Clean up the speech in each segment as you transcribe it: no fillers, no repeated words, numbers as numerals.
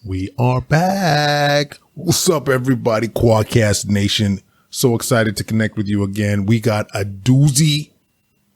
We are back. What's up, everybody? Quadcast Nation. So excited to connect with you again. We got a doozy,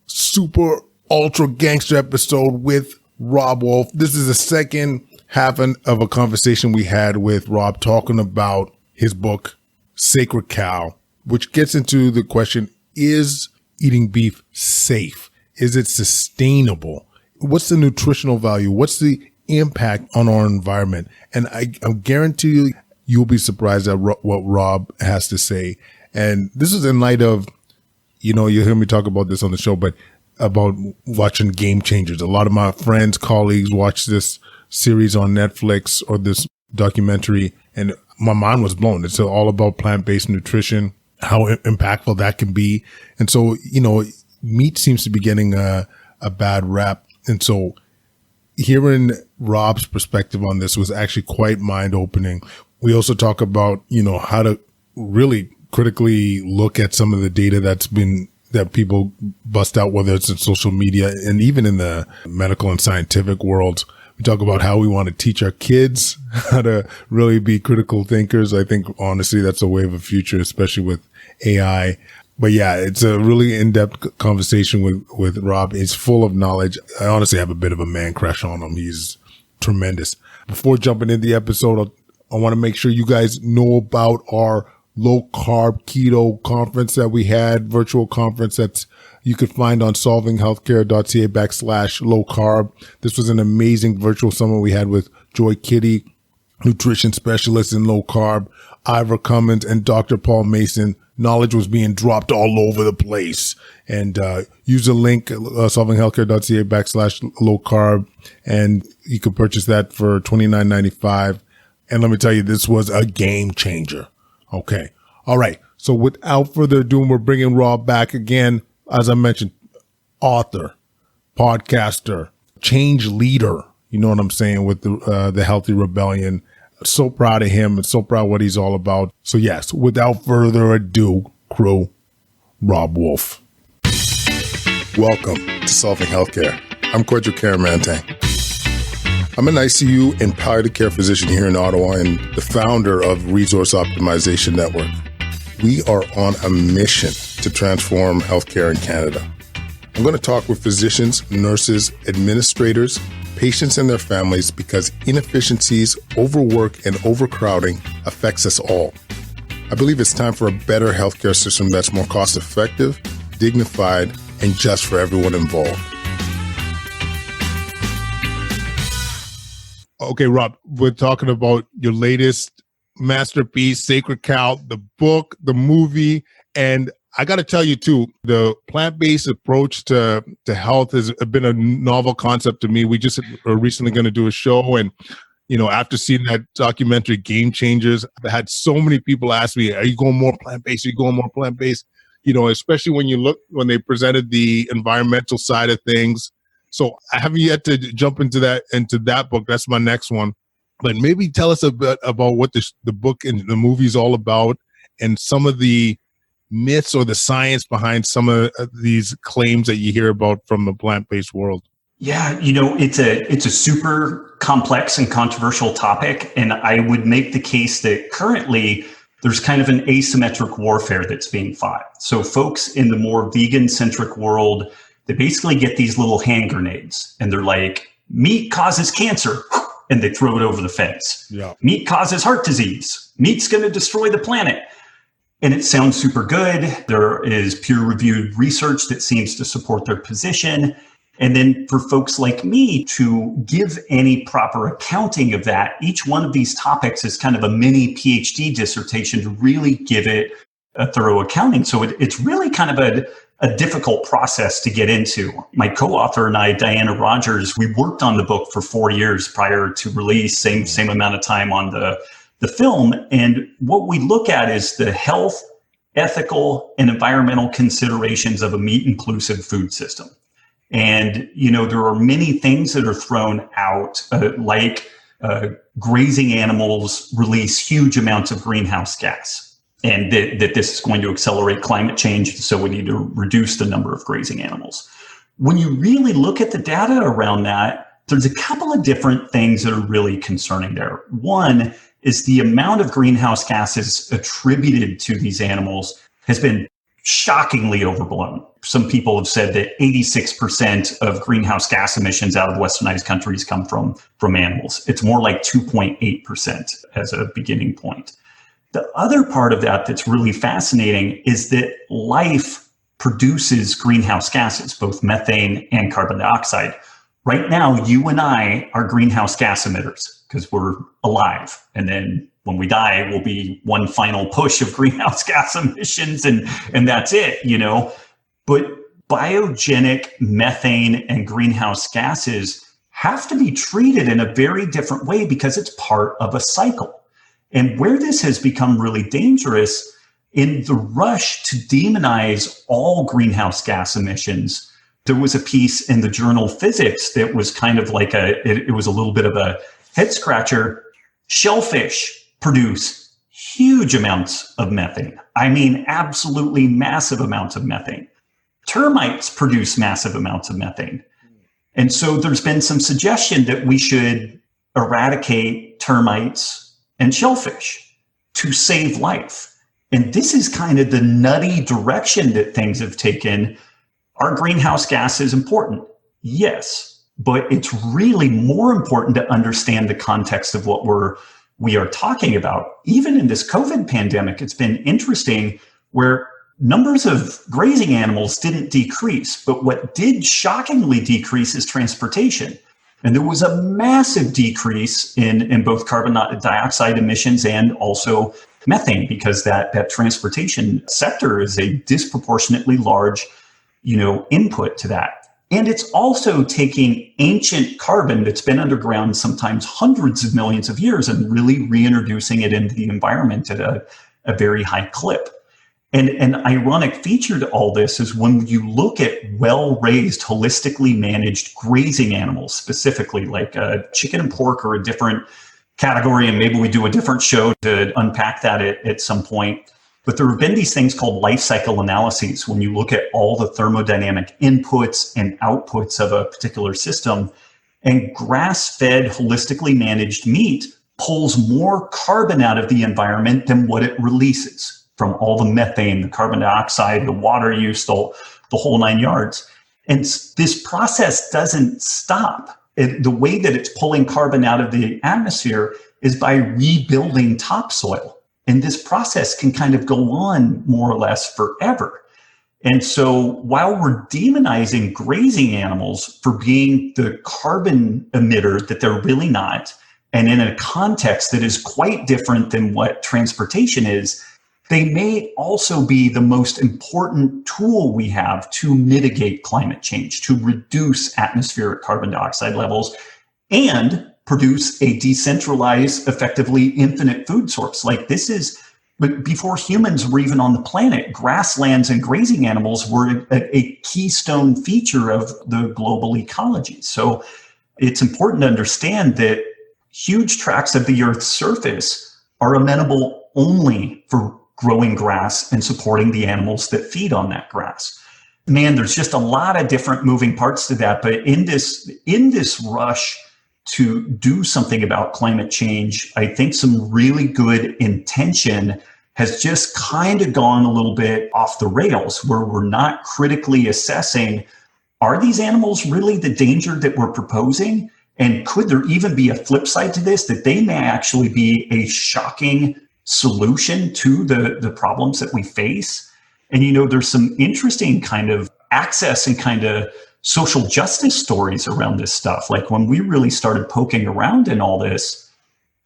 super ultra gangster episode with Robb Wolf. This is the second half of a conversation we had with Robb talking about his book, Sacred Cow, which gets into the question, is eating beef safe? Is it sustainable? What's the nutritional value? What's the impact on our environment? And I guarantee you'll be surprised at what Robb has to say. And this is in light of, you hear me talk about this on the show, but about watching Game Changers. A lot of my friends, colleagues watch this series on Netflix or this documentary, and my mind was blown. It's all about plant-based nutrition, how impactful that can be. And so, meat seems to be getting a bad rap. And so hearing Robb's perspective on this was actually quite mind-opening. We also talk about, how to really critically look at some of the data that people bust out, whether it's in social media and even in the medical and scientific world. We talk about how we want to teach our kids how to really be critical thinkers. I think, honestly, that's a wave of the future, especially with AI. But yeah, it's a really in-depth conversation with Robb. He's full of knowledge. I honestly have a bit of a man crush on him. He's tremendous. Before jumping into the episode, I want to make sure you guys know about our low-carb keto conference that we had, virtual conference that's you could find on solvinghealthcare.ca /low-carb. This was an amazing virtual summit we had with Joy Kitty, nutrition specialist in low-carb, Ivor Cummins, and Dr. Paul Mason. Knowledge was being dropped all over the place. And use the link, solvinghealthcare.ca /low-carb, and you can purchase that for $29.95. And let me tell you, this was a game changer. Okay. All right. So without further ado, we're bringing Robb back again. As I mentioned, author, podcaster, change leader. You know what I'm saying, with the Healthy Rebellion. So proud of him and so proud of what he's all about. So yes, without further ado, crew, Robb Wolf. Welcome to Solving Healthcare. I'm Kwadwo Kyeremanteng. I'm an ICU and palliative care physician here in Ottawa and the founder of Resource Optimization Network. We are on a mission to transform healthcare in Canada. I'm going to talk with physicians, nurses, administrators, patients and their families because inefficiencies, overwork, and overcrowding affects us all. I believe it's time for a better healthcare system that's more cost-effective, dignified, and just for everyone involved. Okay, Robb, we're talking about your latest masterpiece, Sacred Cow, the book, the movie, and I got to tell you too, the plant-based approach to health has been a novel concept to me. We just are recently going to do a show, and after seeing that documentary Game Changers, I had so many people ask me, "Are you going more plant-based? Are you going more plant-based?" Especially when they presented the environmental side of things. So I haven't yet to jump into that book. That's my next one. But maybe tell us a bit about what the book and the movie is all about, and some of the myths or the science behind some of these claims that you hear about from the plant-based world. Yeah, it's a super complex and controversial topic, and I would make the case that currently there's kind of an asymmetric warfare that's being fought. So folks in the more vegan-centric world, they basically get these little hand grenades, and they're like, meat causes cancer, and they throw it over the fence. Yeah. Meat causes heart disease. Meat's going to destroy the planet. And it sounds super good. There is peer-reviewed research that seems to support their position. And then for folks like me to give any proper accounting of that, each one of these topics is kind of a mini PhD dissertation to really give it a thorough accounting. So it's really kind of a difficult process to get into. My co-author and I, Diana Rogers, we worked on the book for 4 years prior to release, same amount of time on the film. And what we look at is the health, ethical, and environmental considerations of a meat-inclusive food system. And, there are many things that are thrown out, like grazing animals release huge amounts of greenhouse gas, and that this is going to accelerate climate change, so we need to reduce the number of grazing animals. When you really look at the data around that, there's a couple of different things that are really concerning there. One is the amount of greenhouse gases attributed to these animals has been shockingly overblown. Some people have said that 86% of greenhouse gas emissions out of westernized countries come from animals. It's more like 2.8% as a beginning point. The other part of that that's really fascinating is that life produces greenhouse gases, both methane and carbon dioxide. Right now, you and I are greenhouse gas emitters because we're alive. And then when we die, we'll be one final push of greenhouse gas emissions and that's it, you know. But biogenic methane and greenhouse gases have to be treated in a very different way because it's part of a cycle. And where this has become really dangerous, in the rush to demonize all greenhouse gas emissions, there was a piece in the journal Physics that was kind of like it was a little bit of a head scratcher. Shellfish produce huge amounts of methane. I mean, absolutely massive amounts of methane. Termites produce massive amounts of methane. And so there's been some suggestion that we should eradicate termites and shellfish to save life. And this is kind of the nutty direction that things have taken. Are greenhouse gases important? Yes, but it's really more important to understand the context of what we are talking about. Even in this COVID pandemic, it's been interesting where numbers of grazing animals didn't decrease, but what did shockingly decrease is transportation. And there was a massive decrease in both carbon dioxide emissions and also methane, because that transportation sector is a disproportionately large, input to that. And it's also taking ancient carbon that's been underground sometimes hundreds of millions of years and really reintroducing it into the environment at a very high clip. And an ironic feature to all this is when you look at well-raised, holistically managed grazing animals, specifically like chicken and pork are a different category, and maybe we do a different show to unpack that at some point. But there have been these things called life cycle analyses when you look at all the thermodynamic inputs and outputs of a particular system. And grass-fed, holistically managed meat pulls more carbon out of the environment than what it releases from all the methane, the carbon dioxide, the water use, the whole 9 yards. And this process doesn't stop. The way that it's pulling carbon out of the atmosphere is by rebuilding topsoil. And this process can kind of go on more or less forever. And so while we're demonizing grazing animals for being the carbon emitter that they're really not, and in a context that is quite different than what transportation is, they may also be the most important tool we have to mitigate climate change, to reduce atmospheric carbon dioxide levels, and produce a decentralized, effectively infinite food source. Like this is, but before humans were even on the planet, grasslands and grazing animals were a keystone feature of the global ecology. So it's important to understand that huge tracts of the Earth's surface are amenable only for growing grass and supporting the animals that feed on that grass. Man, there's just a lot of different moving parts to that. But in this rush to do something about climate change, I think some really good intention has just kind of gone a little bit off the rails, where we're not critically assessing, are these animals really the danger that we're proposing? And could there even be a flip side to this, that they may actually be a shocking solution to the problems that we face? And, there's some interesting kind of access and kind of social justice stories around this stuff. Like when we really started poking around in all this,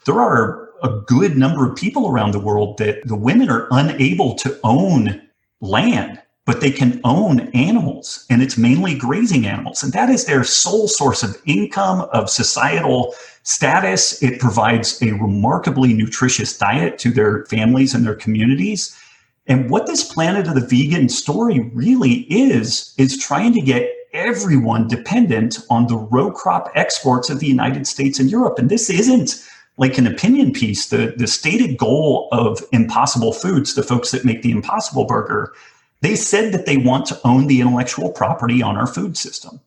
there are a good number of people around the world that the women are unable to own land, but they can own animals, and it's mainly grazing animals. And that is their sole source of income, of societal status. It provides a remarkably nutritious diet to their families and their communities. And what this Planet of the Vegan story really is trying to get everyone dependent on the row crop exports of the United States and Europe. And this isn't like an opinion piece. The stated goal of Impossible Foods, the folks that make the Impossible Burger, they said that they want to own the intellectual property on our food system.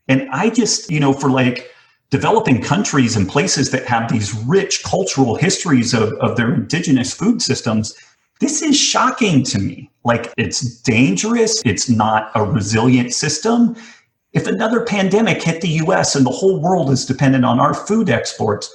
And I just, for like developing countries and places that have these rich cultural histories of their indigenous food systems, this is shocking to me. Like, it's dangerous. It's not a resilient system. If another pandemic hit the US and the whole world is dependent on our food exports,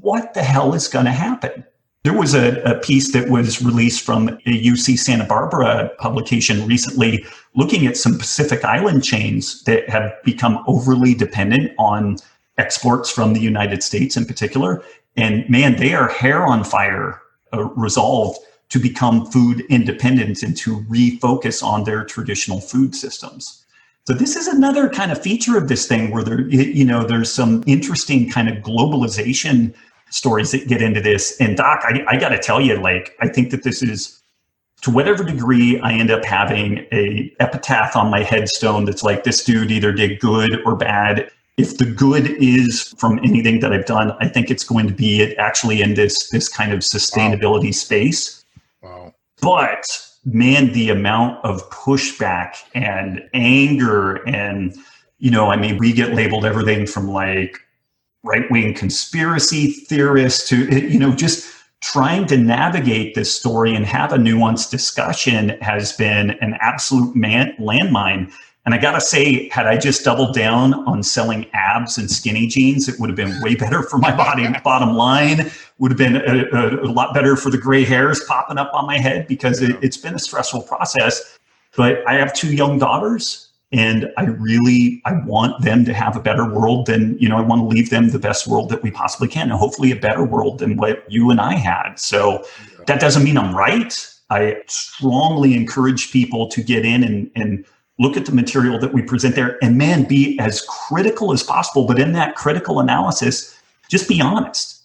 what the hell is going to happen? There was a piece that was released from a UC Santa Barbara publication recently looking at some Pacific Island chains that have become overly dependent on exports from the United States in particular. And man, they are hair on fire, resolved to become food independent and to refocus on their traditional food systems. So this is another kind of feature of this thing where there's some interesting kind of globalization stories that get into this. And Doc, I got to tell you, like, I think that this is, to whatever degree I end up having a epitaph on my headstone that's like, this dude either did good or bad. If the good is from anything that I've done, I think it's going to be actually in this kind of sustainability space. Wow. But man, the amount of pushback and anger and, we get labeled everything from like right-wing conspiracy theorists to, just trying to navigate this story and have a nuanced discussion has been an absolute landmine. And I got to say, had I just doubled down on selling abs and skinny jeans, it would have been way better for my bottom line, would have been a lot better for the gray hairs popping up on my head, because it's been a stressful process. But I have 2 young daughters, and I want them to have a better world than, I want to leave them the best world that we possibly can, and hopefully a better world than what you and I had. So that doesn't mean I'm right. I strongly encourage people to get in and look at the material that we present there, and man, be as critical as possible. But in that critical analysis, just be honest.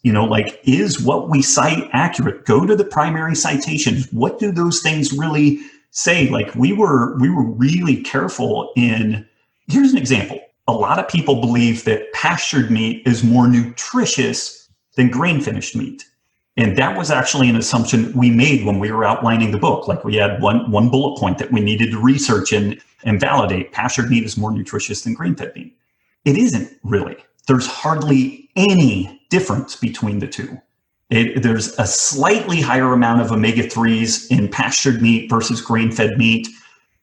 Is what we cite accurate? Go to the primary citations. What do those things really say? Like, we were really careful here's an example. A lot of people believe that pastured meat is more nutritious than grain finished meat. And that was actually an assumption we made when we were outlining the book. Like, we had one bullet point that we needed to research and validate. Pastured meat is more nutritious than grain-fed meat. It isn't really. There's hardly any difference between the two. There's a slightly higher amount of omega-3s in pastured meat versus grain-fed meat,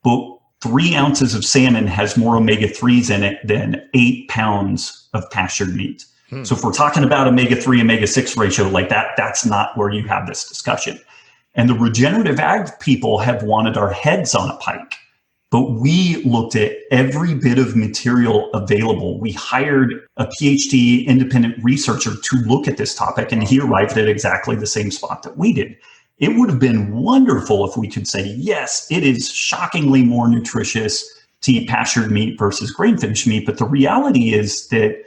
but 3 ounces of salmon has more omega-3s in it than 8 pounds of pastured meat. So if we're talking about omega-3, omega-6 ratio like that, that's not where you have this discussion. And the regenerative ag people have wanted our heads on a pike, but we looked at every bit of material available. We hired a PhD independent researcher to look at this topic, and he arrived at exactly the same spot that we did. It would have been wonderful if we could say, yes, it is shockingly more nutritious to eat pastured meat versus grain-finished meat. But the reality is that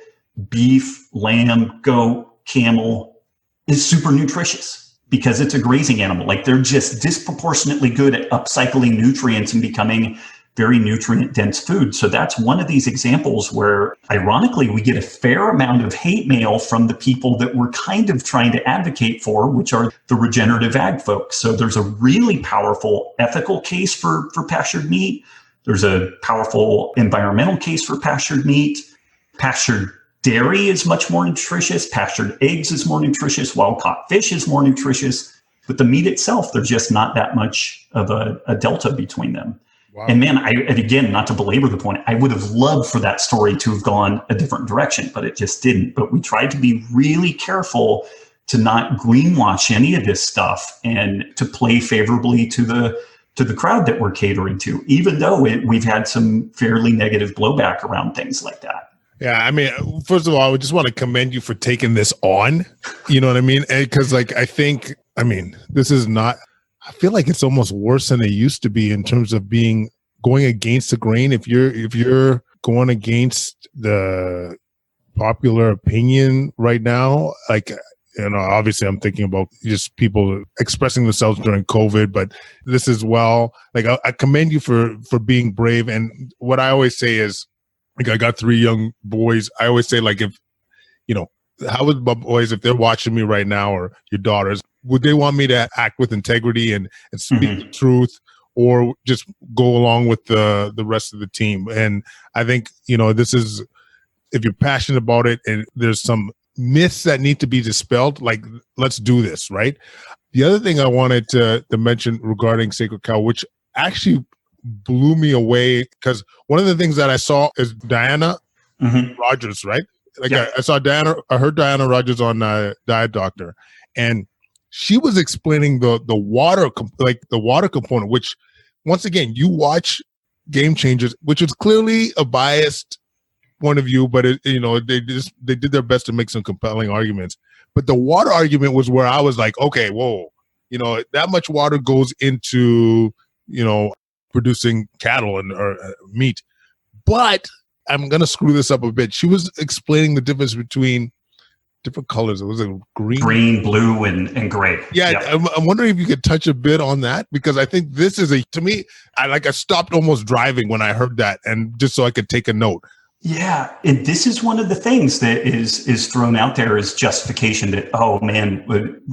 beef, lamb, goat, camel is super nutritious because it's a grazing animal. Like, they're just disproportionately good at upcycling nutrients and becoming very nutrient dense food. So that's one of these examples where, ironically, we get a fair amount of hate mail from the people that we're kind of trying to advocate for, which are the regenerative ag folks. So there's a really powerful ethical case for pastured meat. There's a powerful environmental case for pastured meat. Pastured dairy is much more nutritious. Pastured eggs is more nutritious. Wild-caught fish is more nutritious. But the meat itself, there's just not that much of a delta between them. Wow. And man, and again, not to belabor the point, I would have loved for that story to have gone a different direction, but it just didn't. But we tried to be really careful to not greenwash any of this stuff and to play favorably to the crowd that we're catering to, even though we've had some fairly negative blowback around things like that. Yeah, I mean, first of all, I would just want to commend you for taking this on. You know what I mean? Because, this is not. I feel like it's almost worse than it used to be in terms of going against the grain. If you're going against the popular opinion right now, obviously I'm thinking about just people expressing themselves during COVID, but this as well. Like, I commend you for being brave. And what I always say is, I got 3 young boys. I always say, how would my boys, if they're watching me right now, or your daughters, would they want me to act with integrity and speak the truth, or just go along with the rest of the team? And I think, this is if you're passionate about it and there's some myths that need to be dispelled, like, let's do this, right? The other thing I wanted to mention regarding Sacred Cow, which actually blew me away, because one of the things that I saw is Diana Rogers, right? Like I heard Diana Rogers on Diet Doctor, and she was explaining the water component, which, once again, you watch Game Changers, which is clearly a biased point of view, but they did their best to make some compelling arguments. But the water argument was where I was like, okay, whoa, that much water goes into producing cattle and or meat. But I'm gonna screw this up a bit. She was explaining the difference between different colors. It was a green, blue, and gray. Yeah, yep. I'm wondering if you could touch a bit on that, because I think this is to me, I stopped almost driving when I heard that, and just so I could take a note. Yeah, and this is one of the things that is thrown out there as justification that, oh man,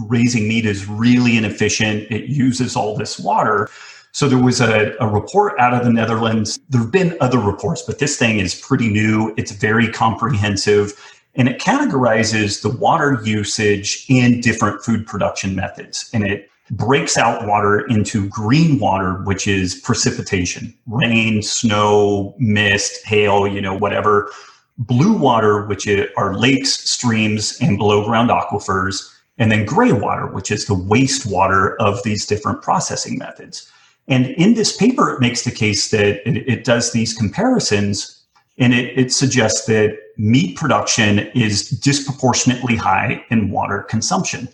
raising meat is really inefficient. It uses all this water. So there was a report out of the Netherlands. There have been other reports, but this thing is pretty new. It's very comprehensive, and it categorizes the water usage in different food production methods. And it breaks out water into green water, which is precipitation, rain, snow, mist, hail, whatever. Blue water, which are lakes, streams, and below ground aquifers. And then gray water, which is the wastewater of these different processing methods. And in this paper, it makes the case that it does these comparisons, and it suggests that meat production is disproportionately high in water consumption.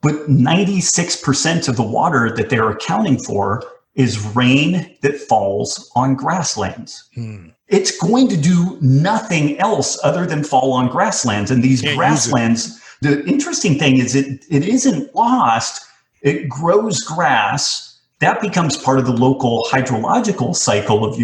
But 96% of the water that they're accounting for is rain that falls on grasslands. It's going to do nothing else other than fall on grasslands. And these grasslands, the interesting thing is it isn't lost. It grows grass. That becomes part of the local hydrological cycle of,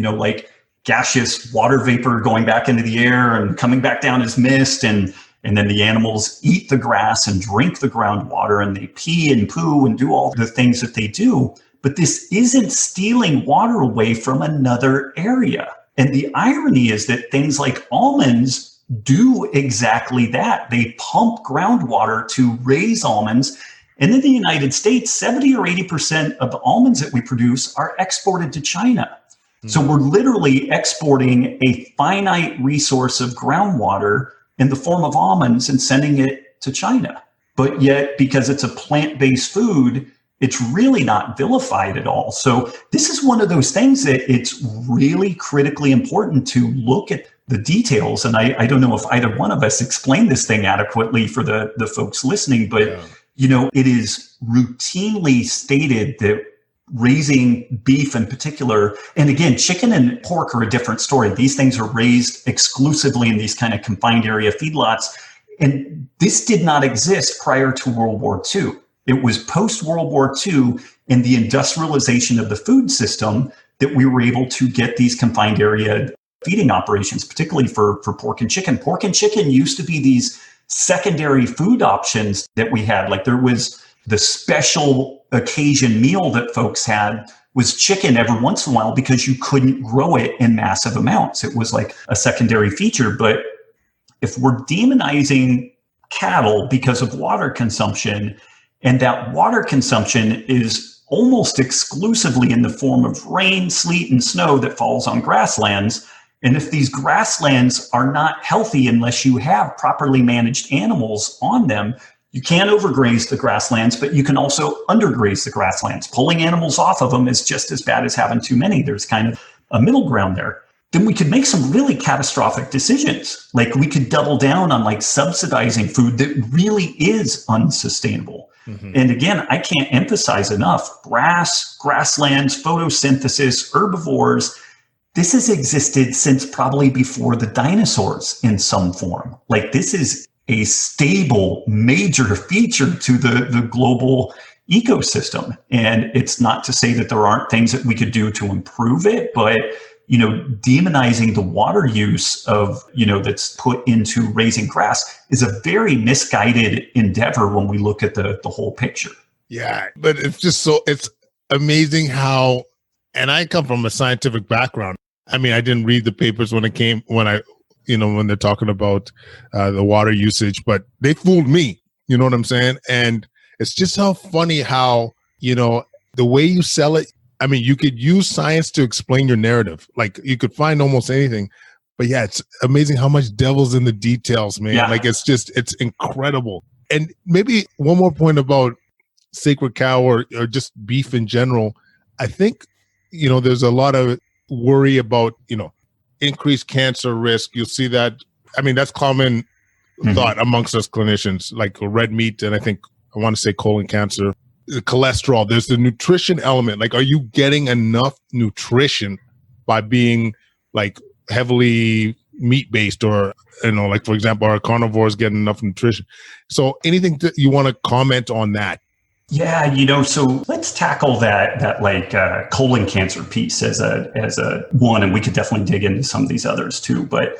gaseous water vapor going back into the air and coming back down as mist. And then the animals eat the grass and drink the groundwater, and they pee and poo and do all the things that they do. But this isn't stealing water away from another area. And the irony is that things like almonds do exactly that. They pump groundwater to raise almonds. And in the United States, 70 or 80% of the almonds that we produce are exported to China. So we're literally exporting a finite resource of groundwater in the form of almonds and sending it to China. But yet, because it's a plant-based food, it's really not vilified at all. So this is one of those things that it's really critically important to look at the details. And I don't know if either one of us explained this thing adequately for the folks listening, but it is routinely stated that raising beef in particular, and again, chicken and pork are a different story. These things are raised exclusively in these kind of confined area feedlots. And this did not exist prior to World War II. It was post-World War II and the industrialization of the food system that we were able to get these confined area feeding operations, particularly for pork and chicken. Pork and chicken used to be these secondary food options that we had. Like there was the special occasion meal that folks had was chicken every once in a while because you couldn't grow it in massive amounts. It was like a secondary feature. But if we're demonizing cattle because of water consumption, and that water consumption is almost exclusively in the form of rain, sleet, and snow that falls on grasslands, and if these grasslands are not healthy unless you have properly managed animals on them, you can't overgraze the grasslands, but you can also undergraze the grasslands. Pulling animals off of them is just as bad as having too many. There's kind of a middle ground there. Then we could make some really catastrophic decisions. Like we could double down on like subsidizing food that really is unsustainable. And again, I can't emphasize enough, grasslands, photosynthesis, herbivores, this has existed since probably before the dinosaurs in some form. Like this is a stable, major feature to the global ecosystem. And it's not to say that there aren't things that we could do to improve it, but demonizing the water use of, that's put into raising grass is a very misguided endeavor when we look at the whole picture. Yeah, but it's amazing how, and I come from a scientific background. I mean, I didn't read the papers when I when they're talking about the water usage, but they fooled me. You know what I'm saying? And it's just how funny how, the way you sell it. I mean, you could use science to explain your narrative. Like you could find almost anything, but yeah, it's amazing how much devil's in the details, man. Yeah. Like it's incredible. And maybe one more point about sacred cow or just beef in general. I think, there's a lot of worry about, increased cancer risk. You'll see that. I mean, that's common thought amongst us clinicians, like red meat. And I want to say colon cancer, the cholesterol, there's the nutrition element. Like, are you getting enough nutrition by being like heavily meat-based or, like for example, are carnivores getting enough nutrition? So anything that you want to comment on that? Yeah, so let's tackle that like colon cancer piece as a one, and we could definitely dig into some of these others too. But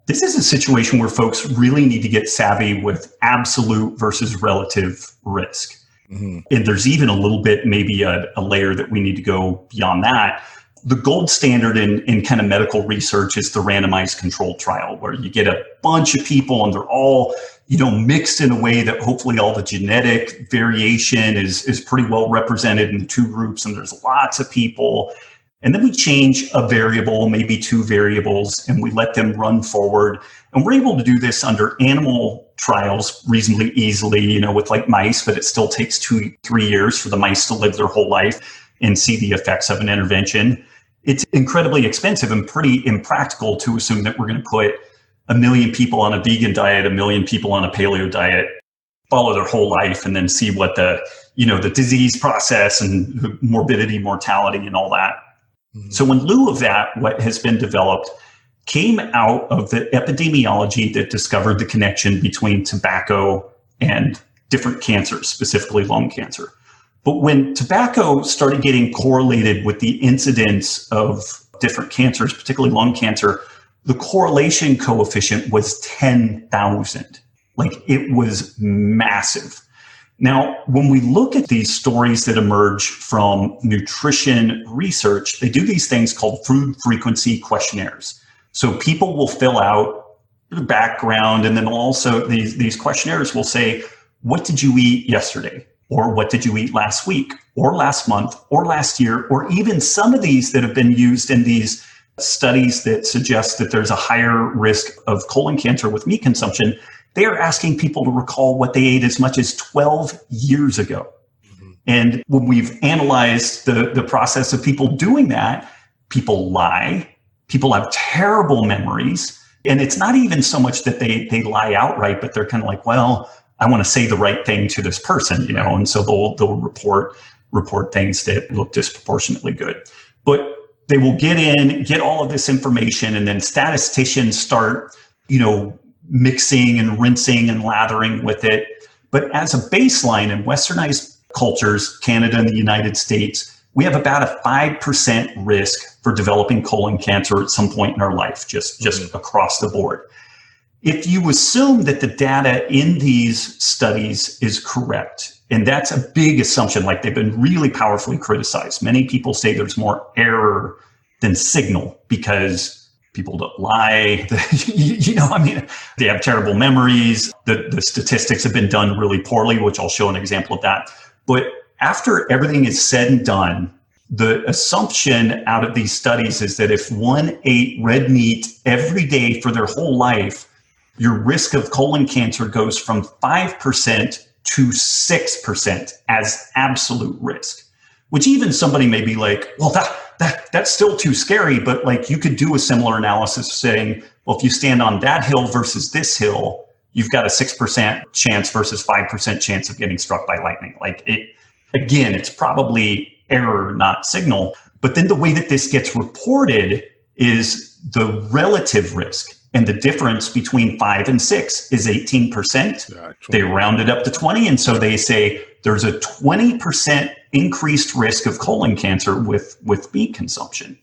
this is a situation where folks really need to get savvy with absolute versus relative risk. Mm-hmm. And there's even a little bit, maybe a layer that we need to go beyond that. The gold standard in kind of medical research is the randomized controlled trial, where you get a bunch of people and they're all, mixed in a way that hopefully all the genetic variation is pretty well represented in the two groups, and there's lots of people. And then we change a variable, maybe two variables, and we let them run forward. And we're able to do this under animal trials reasonably easily, with like mice, but it still takes 2-3 years for the mice to live their whole life and see the effects of an intervention. It's incredibly expensive and pretty impractical to assume that we're going to put 1 million people on a vegan diet, 1 million people on a paleo diet, follow their whole life, and then see what the disease process and morbidity, mortality, and all that. Mm-hmm. So in lieu of that, what has been developed came out of the epidemiology that discovered the connection between tobacco and different cancers, specifically lung cancer. But when tobacco started getting correlated with the incidence of different cancers, particularly lung cancer, the correlation coefficient was 10,000. Like, it was massive. Now, when we look at these stories that emerge from nutrition research, they do these things called food frequency questionnaires. So people will fill out the background, and then also these questionnaires will say, what did you eat yesterday? Or what did you eat last week? Or last month? Or last year? Or even some of these that have been used in these studies that suggest that there's a higher risk of colon cancer with meat consumption. They are asking people to recall what they ate as much as 12 years ago. Mm-hmm. And when we've analyzed the process of people doing that, people lie, people have terrible memories. And it's not even so much that they lie outright, but they're kind of like, well, I want to say the right thing to this person, and so they'll report things that look disproportionately good. But they will get all of this information, and then statisticians start, mixing and rinsing and lathering with it. But as a baseline in westernized cultures, Canada and the United States, we have about a 5% risk for developing colon cancer at some point in our life, just across the board. If you assume that the data in these studies is correct, and that's a big assumption, like they've been really powerfully criticized. Many people say there's more error than signal because people don't lie. They have terrible memories. The statistics have been done really poorly, which I'll show an example of that. But after everything is said and done, the assumption out of these studies is that if one ate red meat every day for their whole life, your risk of colon cancer goes from 5% to 6% as absolute risk, which even somebody may be like, well, that's still too scary. But like, you could do a similar analysis saying, well, if you stand on that hill versus this hill, you've got a 6% chance versus 5% chance of getting struck by lightning. Like, it's probably error, not signal. But then the way that this gets reported is the relative risk. And the difference between 5 and 6 is 18%. They round it up to 20. And so they say there's a 20% increased risk of colon cancer with meat consumption.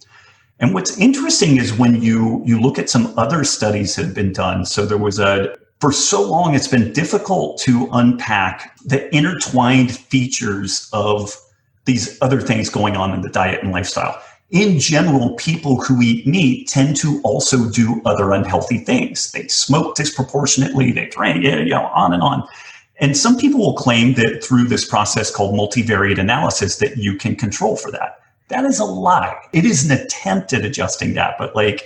And what's interesting is when you look at some other studies that have been done. So there was for so long, it's been difficult to unpack the intertwined features of these other things going on in the diet and lifestyle. in general, people who eat meat tend to also do other unhealthy things. They smoke disproportionately, they drink, on and on. And some people will claim that through this process called multivariate analysis that you can control for that. That is a lie. It is an attempt at adjusting that, but it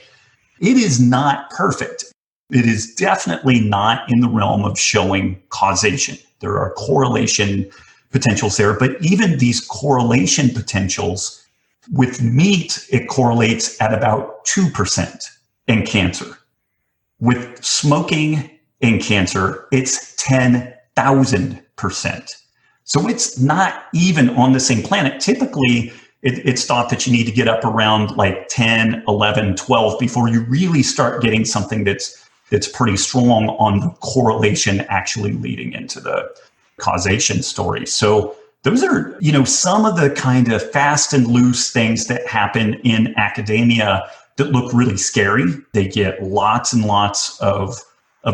is not perfect. It is definitely not in the realm of showing causation. There are correlation potentials there, but even these correlation potentials with meat, it correlates at about 2% in cancer. With smoking in cancer, it's 10,000%. So it's not even on the same planet. Typically, it's thought that you need to get up around 10, 11, 12 before you really start getting something that's pretty strong on the correlation actually leading into the causation story. So those are, some of the kind of fast and loose things that happen in academia that look really scary. They get lots and lots of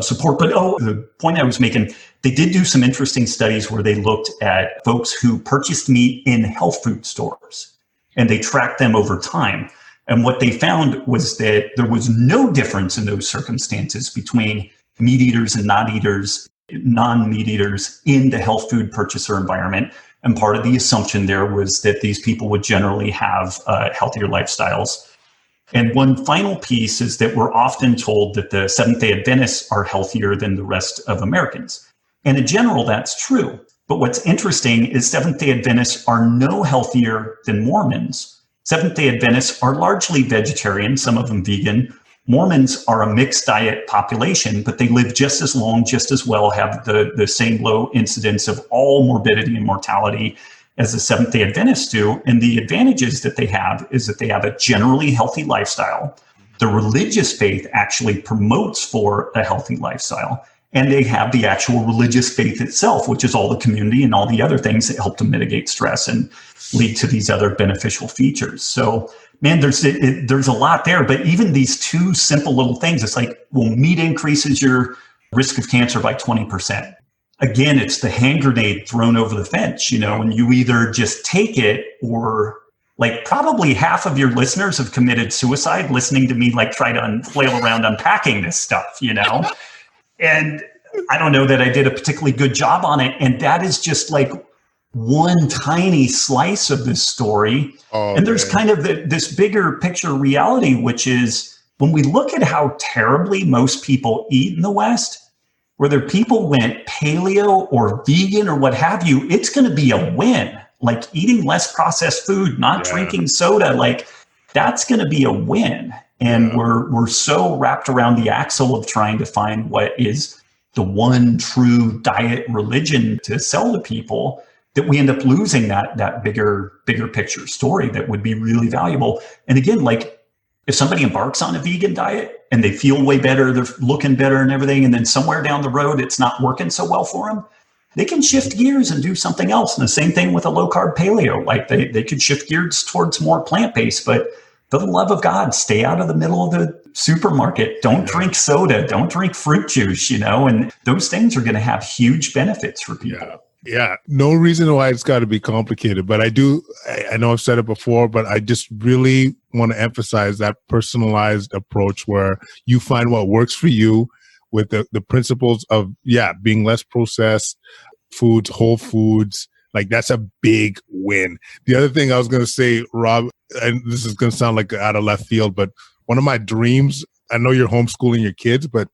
support. But the point I was making, they did do some interesting studies where they looked at folks who purchased meat in health food stores, and they tracked them over time. And what they found was that there was no difference in those circumstances between meat eaters and non-meat eaters in the health food purchaser environment. And part of the assumption there was that these people would generally have healthier lifestyles. And one final piece is that we're often told that the Seventh-day Adventists are healthier than the rest of Americans. And in general, that's true. But what's interesting is Seventh-day Adventists are no healthiher than Mormons. Seventh-day Adventists are largely vegetarian, some of them vegan. Mormons are a mixed diet population, but they live just as long, just as well, have the same low incidence of all morbidity and mortality as the Seventh-day Adventists do. And the advantages that they have is that they have a generally healthy lifestyle. The religious faith actually promotes for a healthy lifestyle. And they have the actual religious faith itself, which is all the community and all the other things that help to mitigate stress and lead to these other beneficial features. So, man, there's a lot there. But even these two simple little things, it's meat increases your risk of cancer by 20%. Again, it's the hand grenade thrown over the fence, and you either just take it or probably half of your listeners have committed suicide listening to me try to flail around unpacking this stuff, And I don't know that I did a particularly good job on it. And that is just one tiny slice of this story. And there's kind of this bigger picture reality, which is when we look at how terribly most people eat in the West, whether people went paleo or vegan or what have you, it's going to be a win. Eating less processed food, not drinking soda, that's going to be a win. And we're so wrapped around the axle of trying to find what is the one true diet religion to sell to people that we end up losing that bigger picture story that would be really valuable. And again, if somebody embarks on a vegan diet and they feel way better, they're looking better and everything, and then somewhere down the road it's not working so well for them, they can shift gears and do something else. And the same thing with a low-carb paleo. They could shift gears towards more plant-based, but for the love of God, stay out of the middle of the supermarket. Don't drink soda. Don't drink fruit juice, and those things are going to have huge benefits for people. Yeah. No reason why it's got to be complicated, but I know I've said it before, but I just really want to emphasize that personalized approach where you find what works for you with the principles of, being less processed foods, whole foods. That's a big win. The other thing I was going to say, Rob, and this is going to sound out of left field, but one of my dreams, I know you're homeschooling your kids, but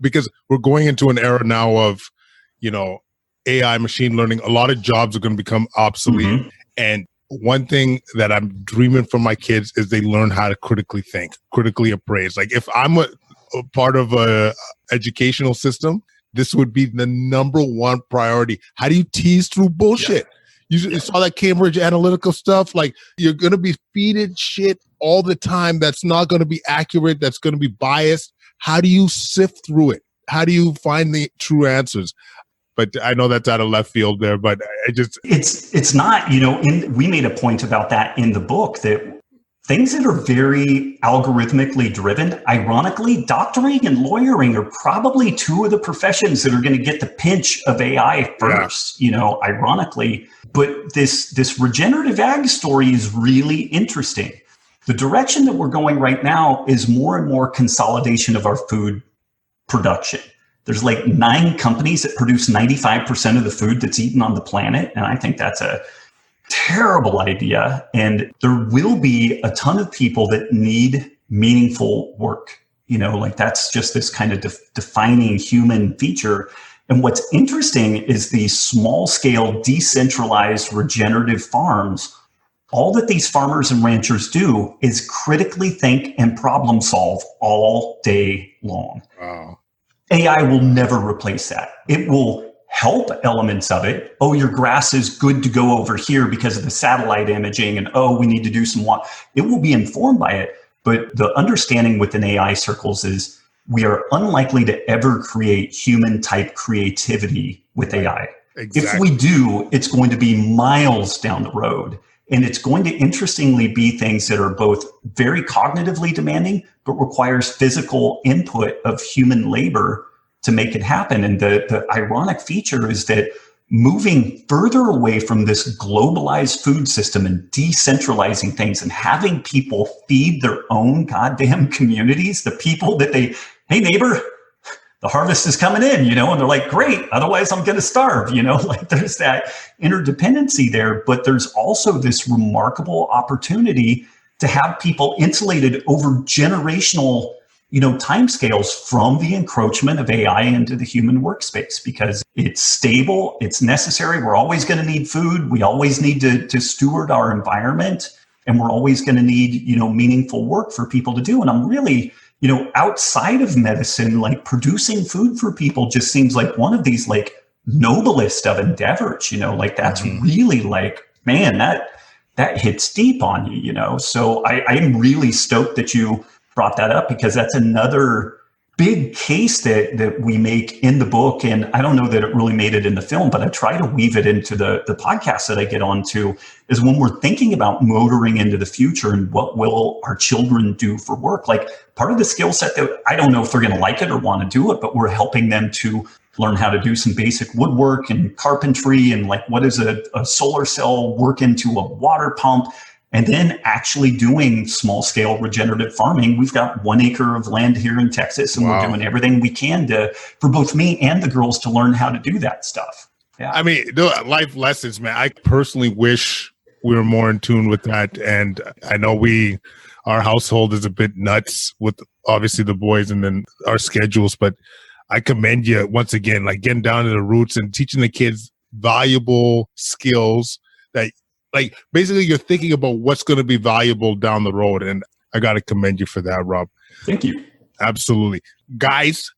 because we're going into an era now of, AI, machine learning, a lot of jobs are going to become obsolete. Mm-hmm. And one thing that I'm dreaming for my kids is they learn how to critically think, critically appraise. If I'm a part of a educational system, this would be the number one priority. How do you tease through bullshit? You saw that Cambridge Analytica stuff. You're going to be feeding shit all the time that's not going to be accurate, that's going to be biased. How do you sift through it? How do you find the true answers? But I know that's out of left field there, but it's not, we made a point about that in the book that things that are very algorithmically driven, ironically, doctoring and lawyering are probably two of the professions that are going to get the pinch of AI first, ironically. But this regenerative ag story is really interesting The direction that we're going right now is more and more consolidation of our food production. There's like 9 companies that produce 95% of the food that's eaten on the planet. And I think that's a terrible idea. And there will be a ton of people that need meaningful work. Like that's just this kind of defining human feature. And what's interesting is these small scale, decentralized, regenerative farms. All that these farmers and ranchers do is critically think and problem solve all day long. Wow. AI will never replace that. It will help elements of it. Oh, your grass is good to go over here because of the satellite imaging, and we need to do some water. It will be informed by it. But the understanding within AI circles is we are unlikely to ever create human type creativity with AI. Exactly. If we do, it's going to be miles down the road. And it's going to interestingly be things that are both very cognitively demanding, but requires physical input of human labor to make it happen. And the ironic feature is that moving further away from this globalized food system and decentralizing things and having people feed their own goddamn communities, the people that hey neighbor, the harvest is coming in, and they're like, great, otherwise I'm going to starve, like there's that interdependency there. But there's also this remarkable opportunity to have people insulated over generational timescales from the encroachment of AI into the human workspace, because it's stable, it's necessary. We're always going to need food. We always need to steward our environment, and we're always going to need, meaningful work for people to do. And I'm really, outside of medicine, like producing food for people just seems like one of these like noblest of endeavors, like that's really like, man, that hits deep on you, So I am really stoked that you brought that up, because that's another big case that we make in the book. And I don't know that it really made it in the film, but I try to weave it into the podcast that I get onto, is when we're thinking about motoring into the future and what will our children do for work. Like part of the skill set that I don't know if they're going to like it or want to do it, but we're helping them to learn how to do some basic woodwork and carpentry, and like what does a solar cell work into a water pump. And then actually doing small scale regenerative farming. We've got 1 acre of land here in Texas, and we're doing everything we can for both me and the girls to learn how to do that stuff. Yeah. I mean, life lessons, man. I personally wish we were more in tune with that. And I know our household is a bit nuts with obviously the boys and then our schedules, but I commend you once again, like getting down to the roots and teaching the kids valuable skills that, like, basically you're thinking about what's going to be valuable down the road. And I got to commend you for that, Rob. Thank you. Absolutely. Guys,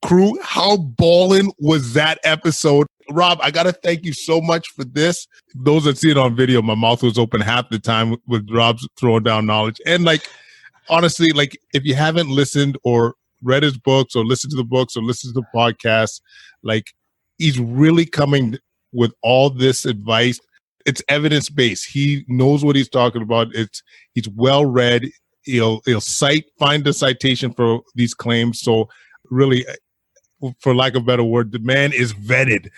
crew, how ballin' was that episode? Rob, I got to thank you so much for this. Those that see it on video, my mouth was open half the time with Rob's throwing down knowledge. And like, honestly, like if you haven't listened or read his books or listened to the books or listened to the podcast, like he's really coming with all this advice. It's evidence-based. He knows what he's talking about. He's well-read. He'll find a citation for these claims. So really, for lack of a better word, the man is vetted.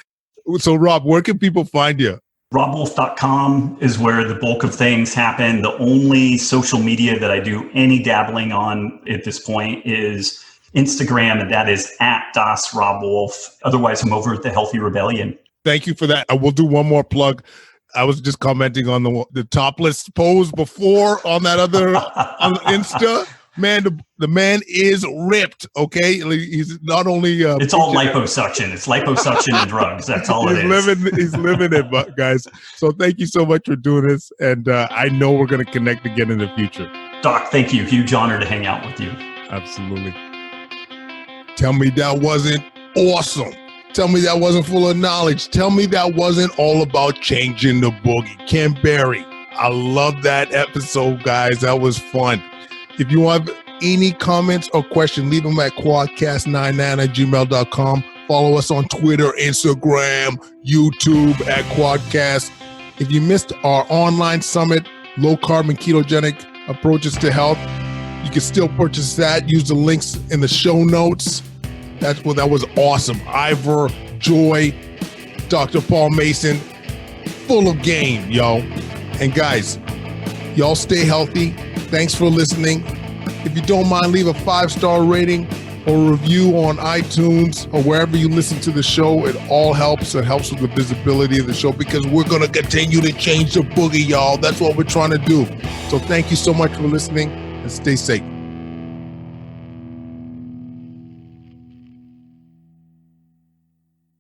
So Rob, where can people find you? RobbWolf.com is where the bulk of things happen. The only social media that I do any dabbling on at this point is Instagram, and that is @DasRobbWolf. Otherwise, I'm over at the Healthy Rebellion. Thank you for that. I will do one more plug. I was just commenting on the topless pose before on that other on Insta. Man, the man is ripped. Okay, he's not only. It's all liposuction. It's liposuction and drugs. That's all it is. He's living it, guys. So thank you so much for doing this, and I know we're going to connect again in the future. Doc, thank you. Huge honor to hang out with you. Absolutely. Tell me that wasn't awesome. Tell me that wasn't full of knowledge. Tell me that wasn't all about changing the boogie. Ken Berry, I love that episode, guys. That was fun. If you have any comments or questions, leave them at quadcast99@gmail.com. Follow us on Twitter, Instagram, YouTube at Quadcast. If you missed our online summit, low carb and ketogenic approaches to health, you can still purchase that. Use the links in the show notes. That was awesome. Ivor, Joy, Dr. Paul Mason, full of game, yo. And guys, Y'all stay healthy. Thanks for listening. If you don't mind, leave a 5-star rating or review on iTunes or wherever you listen to the show. It all helps. It helps with the visibility of the show because we're going to continue to change the boogie, y'all. That's what we're trying to do. So thank you so much for listening and stay safe.